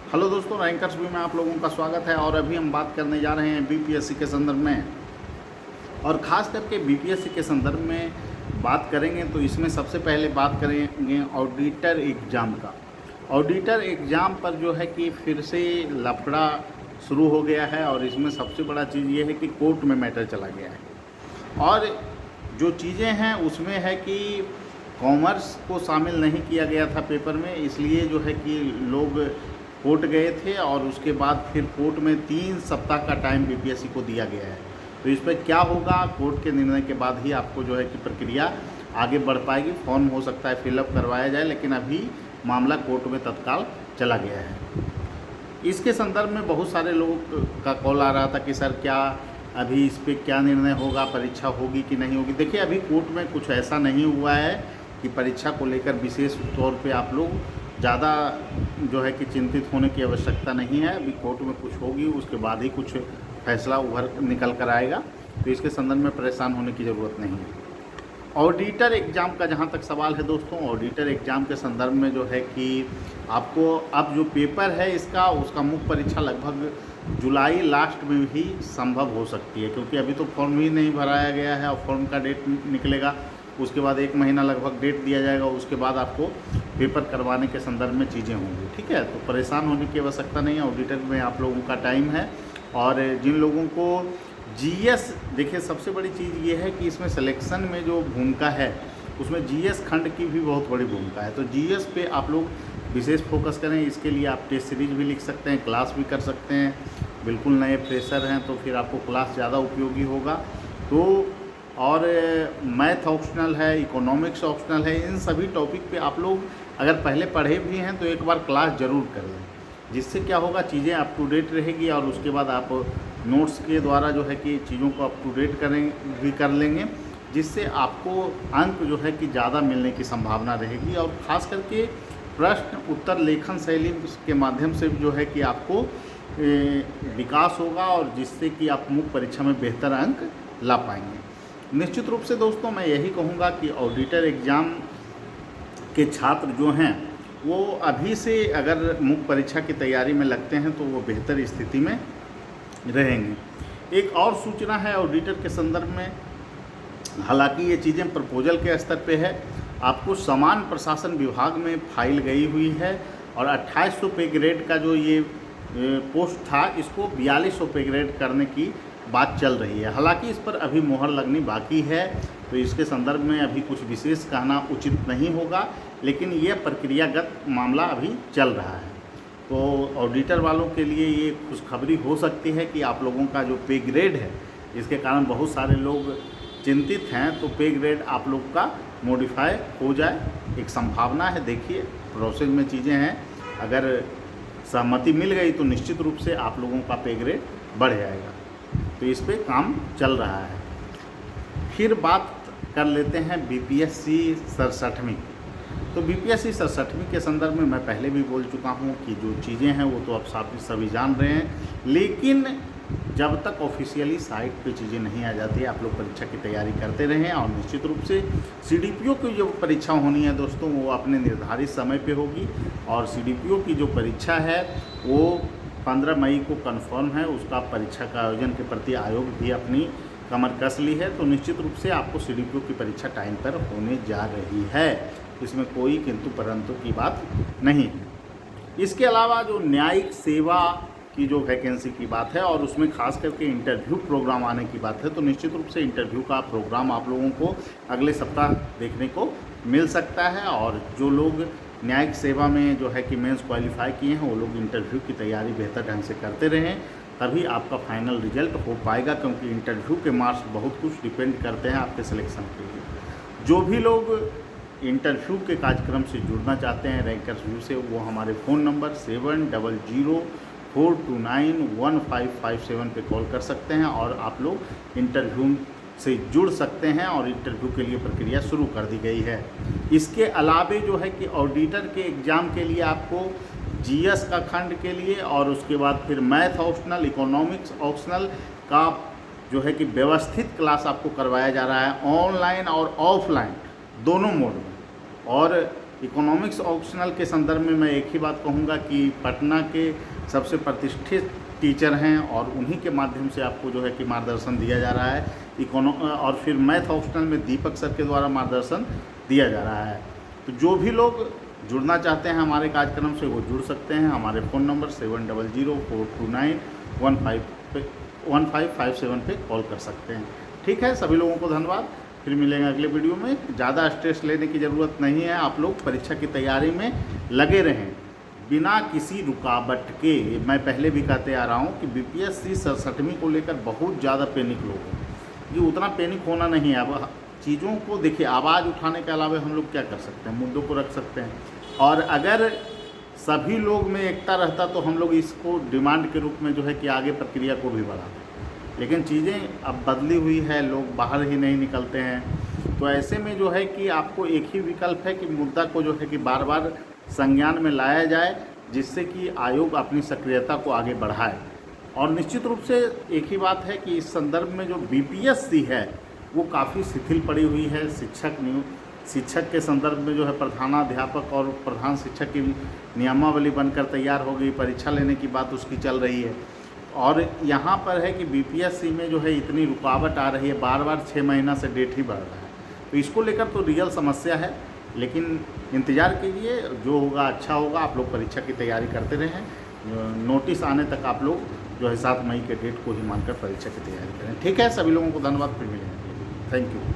Hello दोस्तों, rankers view में आप लोगों का स्वागत है। और अभी हम बात करने जा रहे हैं बीपीएससी के संदर्भ में, और ख़ास करके बीपीएससी के संदर्भ में बात करेंगे तो इसमें सबसे पहले बात करेंगे ऑडिटर एग्ज़ाम का। ऑडिटर एग्ज़ाम पर जो है कि फिर से लफड़ा शुरू हो गया है, और इसमें सबसे बड़ा चीज़ ये है कि कोर्ट में मैटर चला गया है। और जो चीज़ें हैं उसमें है कि कॉमर्स को शामिल नहीं किया गया था पेपर में, इसलिए जो है कि लोग कोर्ट गए थे, और उसके बाद फिर कोर्ट में 3 सप्ताह का टाइम बीपीएससी को दिया गया है। तो इस पर क्या होगा, कोर्ट के निर्णय के बाद ही आपको जो है कि प्रक्रिया आगे बढ़ पाएगी। फॉर्म हो सकता है फिलअप करवाया जाए, लेकिन अभी मामला कोर्ट में तत्काल चला गया है। इसके संदर्भ में बहुत सारे लोगों का कॉल आ रहा था कि सर क्या अभी इस पर क्या निर्णय होगा, परीक्षा होगी कि नहीं होगी। देखिए, अभी कोर्ट में कुछ ऐसा नहीं हुआ है कि परीक्षा को लेकर विशेष तौर पे आप लोग ज़्यादा जो है कि चिंतित होने की आवश्यकता नहीं है। अभी कोर्ट में कुछ होगी, उसके बाद ही कुछ फैसला उभर निकल कर आएगा, तो इसके संदर्भ में परेशान होने की ज़रूरत नहीं है। ऑडिटर एग्ज़ाम का जहाँ तक सवाल है दोस्तों, ऑडिटर एग्ज़ाम के संदर्भ में जो है कि आपको अब जो पेपर है उसका मुख्य परीक्षा लगभग जुलाई लास्ट में भी संभव हो सकती है, क्योंकि अभी तो फॉर्म ही नहीं भराया गया है और फॉर्म का डेट निकलेगा। उसके बाद 1 महीना लगभग डेट दिया जाएगा, उसके बाद आपको पेपर करवाने के संदर्भ में चीज़ें होंगी। ठीक है, तो परेशान होने की आवश्यकता नहीं है। ऑडिटर में आप लोगों का टाइम है। और जिन लोगों को जीएस, देखिए सबसे बड़ी चीज़ ये है कि इसमें सिलेक्शन में जो भूमिका है उसमें जीएस खंड की भी बहुत बड़ी भूमिका है। तो जीएस पे आप लोग विशेष फोकस करें। इसके लिए आप टेस्ट सीरीज भी लिख सकते हैं, क्लास भी कर सकते हैं। बिल्कुल नए फ्रेशर हैं तो फिर आपको क्लास ज़्यादा उपयोगी होगा। तो और मैथ ऑप्शनल है, इकोनॉमिक्स ऑप्शनल है। इन सभी टॉपिक पे आप लोग अगर पहले पढ़े भी हैं तो एक बार क्लास ज़रूर कर लें, जिससे क्या होगा, चीज़ें अप टू डेट रहेगी, और उसके बाद आप नोट्स के द्वारा जो है कि चीज़ों को अप टू डेट कर लेंगे, जिससे आपको अंक जो है कि ज़्यादा मिलने की संभावना रहेगी। और ख़ास करके प्रश्न उत्तर लेखन शैली के माध्यम से जो है कि आपको विकास होगा, और जिससे कि आप मुख्य परीक्षा में बेहतर अंक ला पाएंगे। निश्चित रूप से दोस्तों मैं यही कहूँगा कि ऑडिटर एग्ज़ाम के छात्र जो हैं वो अभी से अगर मुख्य परीक्षा की तैयारी में लगते हैं तो वो बेहतर स्थिति में रहेंगे। एक और सूचना है ऑडिटर के संदर्भ में, हालांकि ये चीज़ें प्रपोजल के स्तर पे है। आपको समान प्रशासन विभाग में फाइल गई हुई है, और 2800 पे ग्रेड का जो ये पोस्ट था, इसको 4200 पे ग्रेड करने की बात चल रही है। हालांकि इस पर अभी मोहर लगनी बाकी है, तो इसके संदर्भ में अभी कुछ विशेष कहना उचित नहीं होगा, लेकिन यह प्रक्रियागत मामला अभी चल रहा है। तो ऑडिटर वालों के लिए ये खुशखबरी हो सकती है कि आप लोगों का जो पे ग्रेड है, इसके कारण बहुत सारे लोग चिंतित हैं, तो पे ग्रेड आप लोग का मॉडिफाई हो जाए, एक संभावना है। देखिए, प्रोसेस में चीज़ें हैं, अगर सहमति मिल गई तो निश्चित रूप से आप लोगों का पे ग्रेड बढ़ जाएगा। तो इस पे काम चल रहा है। फिर बात कर लेते हैं बीपीएससी 67वीं। तो बीपीएससी 67वीं के संदर्भ में मैं पहले भी बोल चुका हूँ कि जो चीज़ें हैं वो तो अब सभी जान रहे हैं, लेकिन जब तक ऑफिशियली साइट पे चीज़ें नहीं आ जाती है, आप लोग परीक्षा की तैयारी करते रहें। और निश्चित रूप से सीडीपीओ की जो परीक्षा होनी है दोस्तों, वो अपने निर्धारित समय पे होगी, और सीडीपीओ की जो परीक्षा है वो 15 मई को कन्फर्म है। उसका परीक्षा का आयोजन के प्रति आयोग भी अपनी कमर कस ली है। तो निश्चित रूप से आपको सीडीपीओ की परीक्षा टाइम पर होने जा रही है, इसमें कोई किंतु परंतु की बात नहीं है। इसके अलावा जो न्यायिक सेवा की जो वैकेंसी की बात है, और उसमें खास करके इंटरव्यू प्रोग्राम आने की बात है, तो निश्चित रूप से इंटरव्यू का प्रोग्राम आप लोगों को अगले सप्ताह देखने को मिल सकता है। और जो लोग न्यायिक सेवा में जो है कि मेंस क्वालिफाई किए हैं, वो लोग इंटरव्यू की तैयारी बेहतर ढंग से करते रहें, तभी आपका फाइनल रिजल्ट हो पाएगा, क्योंकि इंटरव्यू के मार्क्स बहुत कुछ डिपेंड करते हैं आपके सिलेक्शन के लिए। जो भी लोग इंटरव्यू के कार्यक्रम से जुड़ना चाहते हैं रैंकर्स व्यू से, वो हमारे फ़ोन नंबर 7004291557 पे कॉल कर सकते हैं, और आप लोग इंटरव्यू से जुड़ सकते हैं, और इंटरव्यू के लिए प्रक्रिया शुरू कर दी गई है। इसके अलावे जो है कि ऑडिटर के एग्ज़ाम के लिए आपको जीएस का खंड के लिए, और उसके बाद फिर मैथ ऑप्शनल, इकोनॉमिक्स ऑप्शनल का जो है कि व्यवस्थित क्लास आपको करवाया जा रहा है, ऑनलाइन और ऑफलाइन दोनों मोड में। और इकोनॉमिक्स ऑप्शनल के संदर्भ में मैं एक ही बात कहूँगा कि पटना के सबसे प्रतिष्ठित टीचर हैं और उन्हीं के माध्यम से आपको जो है कि मार्गदर्शन दिया जा रहा है। और फिर मैथ ऑप्शनल में दीपक सर के द्वारा मार्गदर्शन दिया जा रहा है। तो जो भी लोग जुड़ना चाहते हैं हमारे कार्यक्रम से वो जुड़ सकते हैं। हमारे फ़ोन नंबर 7004291557 पे कॉल कर सकते हैं। ठीक है, सभी लोगों को धन्यवाद। फिर मिलेंगे अगले वीडियो में। ज़्यादा स्ट्रेस लेने की ज़रूरत नहीं है, आप लोग परीक्षा की तैयारी में लगे रहें बिना किसी रुकावट के। मैं पहले भी कहते आ रहा हूँ कि बीपीएससी 67वीं को लेकर बहुत ज़्यादा पैनिक लोग हैं। ये उतना पैनिक होना नहीं है। अब चीज़ों को देखिए, आवाज़ उठाने के अलावा हम लोग क्या कर सकते हैं, मुद्दों को रख सकते हैं। और अगर सभी लोग में एकता रहता तो हम लोग इसको डिमांड के रूप में जो है कि आगे प्रक्रिया को भी बढ़ाते। लेकिन चीज़ें अब बदली हुई है, लोग बाहर ही नहीं निकलते हैं। तो ऐसे में जो है कि आपको एक ही विकल्प है कि मुद्दा को जो है कि बार बार संज्ञान में लाया जाए, जिससे कि आयोग अपनी सक्रियता को आगे बढ़ाए। और निश्चित रूप से एक ही बात है कि इस संदर्भ में जो बीपीएससी है वो काफ़ी शिथिल पड़ी हुई है। शिक्षक के संदर्भ में जो है प्रधानाध्यापक और प्रधान शिक्षक की नियमावली बनकर तैयार हो गई, परीक्षा लेने की बात उसकी चल रही है। और यहाँ पर है कि बीपीएससी में जो है इतनी रुकावट आ रही है, बार बार 6 महीना से डेट ही बढ़ रहा है। तो इसको लेकर तो रियल समस्या है, लेकिन इंतज़ार कीजिए, जो होगा अच्छा होगा। आप लोग परीक्षा की तैयारी करते रहें, नोटिस आने तक आप लोग जो है 7 मई के डेट को ही मानकर परीक्षा की तैयारी करें। ठीक है, सभी लोगों को धन्यवाद। फिर मिलेंगे। Thank you.